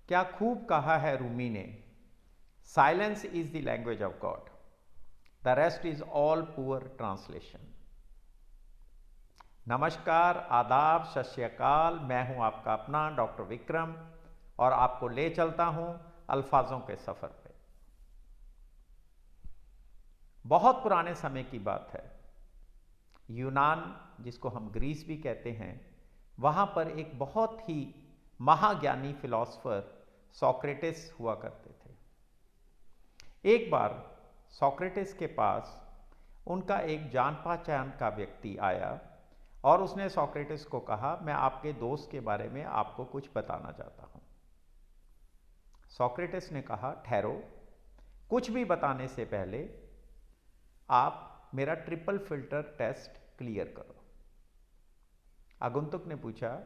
क्या खूब कहा है रूमी ने, silence is the language of God, the rest is all poor translation. नमस्कार, आदाब, सत श्री अकाल। मैं हूं आपका अपना डॉक्टर विक्रम और आपको ले चलता हूं अल्फाजों के सफर पे। बहुत पुराने समय की बात है, यूनान, जिसको हम ग्रीस भी कहते हैं, वहां पर एक बहुत ही महाज्ञानी फिलॉसफर सोक्रेटिस हुआ करते थे। एक बार सोक्रेटिस के पास उनका एक जान पहचान का व्यक्ति आया और उसने सोक्रेटिस को कहा, मैं आपके दोस्त के बारे में आपको कुछ बताना चाहता हूं। सोक्रेटिस ने कहा, ठहरो, कुछ भी बताने से पहले आप मेरा ट्रिपल फिल्टर टेस्ट क्लियर करो। आगंतुक ने पूछा,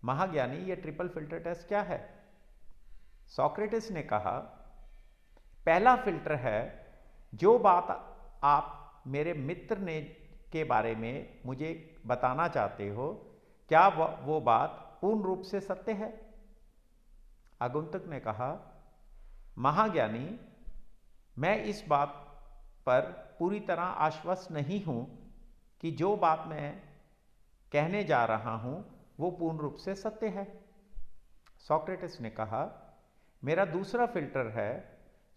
महाज्ञानी, ये ट्रिपल फिल्टर टेस्ट क्या है? सोक्रेटिस ने कहा, पहला फिल्टर है, जो बात आप मेरे मित्र ने के बारे में मुझे बताना चाहते हो, क्या वो बात पूर्ण रूप से सत्य है? आगंतुक ने कहा, महाज्ञानी, मैं इस बात पर पूरी तरह आश्वस्त नहीं हूं कि जो बात मैं कहने जा रहा हूं वो पूर्ण रूप से सत्य है। सोक्रेटिस ने कहा, मेरा दूसरा फिल्टर है,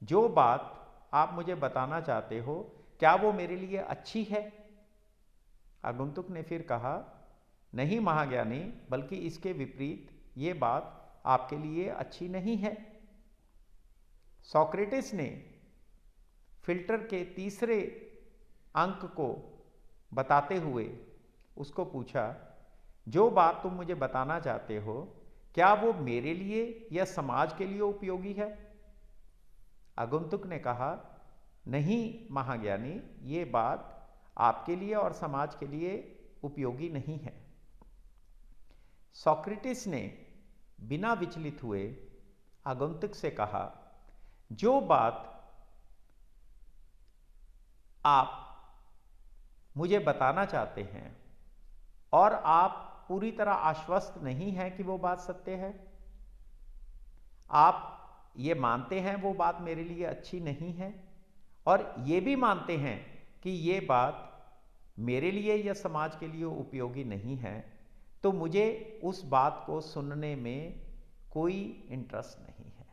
जो बात आप मुझे बताना चाहते हो, क्या वो मेरे लिए अच्छी है? आगंतुक ने फिर कहा, नहीं महाज्ञानी, बल्कि इसके विपरीत, ये बात आपके लिए अच्छी नहीं है। सोक्रेटिस ने फिल्टर के तीसरे अंक को बताते हुए उसको पूछा, जो बात तुम मुझे बताना चाहते हो, क्या वो मेरे लिए या समाज के लिए उपयोगी है? आगंतुक ने कहा, नहीं महाज्ञानी, ये बात आपके लिए और समाज के लिए उपयोगी नहीं है। सोक्रेटिस ने बिना विचलित हुए आगंतुक से कहा, जो बात आप मुझे बताना चाहते हैं और आप पूरी तरह आश्वस्त नहीं हैं कि वो बात सत्य है, आप ये मानते हैं वो बात मेरे लिए अच्छी नहीं है और ये भी मानते हैं कि ये बात मेरे लिए या समाज के लिए उपयोगी नहीं है, तो मुझे उस बात को सुनने में कोई इंटरेस्ट नहीं है।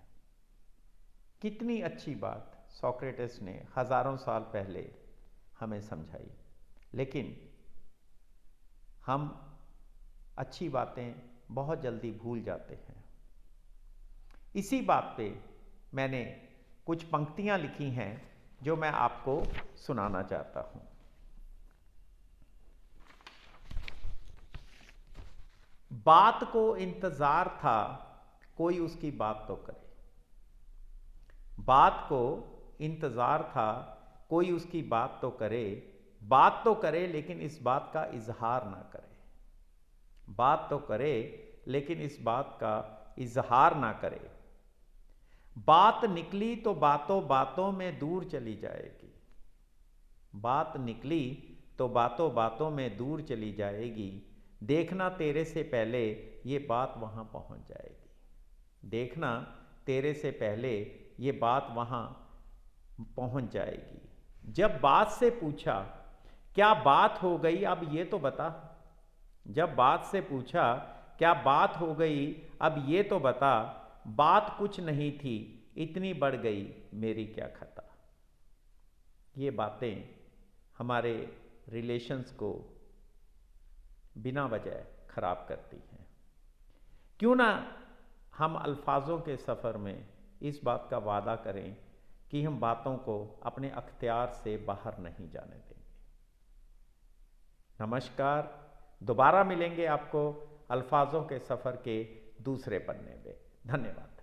कितनी अच्छी बात सोक्रेटिस ने हजारों साल पहले हमें समझाई। लेकिन हम अच्छी बातें बहुत जल्दी भूल जाते हैं। इसी बात पे मैंने कुछ पंक्तियां लिखी हैं जो मैं आपको सुनाना चाहता हूं। बात को इंतजार था, कोई उसकी बात तो करे। बात को इंतजार था, कोई उसकी बात तो करे। बात तो करे लेकिन इस बात का इजहार ना करे। बात तो करे लेकिन इस बात का इजहार ना करे। बात निकली तो बातों बातों में दूर चली जाएगी। बात निकली तो बातों बातों में दूर चली जाएगी। देखना तेरे से पहले ये बात वहां पहुंच जाएगी। देखना तेरे से पहले ये बात वहां पहुंच जाएगी। जब बात से पूछा, क्या बात हो गई, अब ये तो बता। जब बात से पूछा, क्या बात हो गई, अब ये तो बता। बात कुछ नहीं थी, इतनी बढ़ गई मेरी क्या खता। ये बातें हमारे रिलेशंस को बिना वजह खराब करती हैं। क्यों ना हम अल्फाजों के सफ़र में इस बात का वादा करें कि हम बातों को अपने अख्तियार से बाहर नहीं जाने देंगे। नमस्कार, दोबारा मिलेंगे आपको अल्फाजों के सफ़र के दूसरे पन्ने में। धन्यवाद।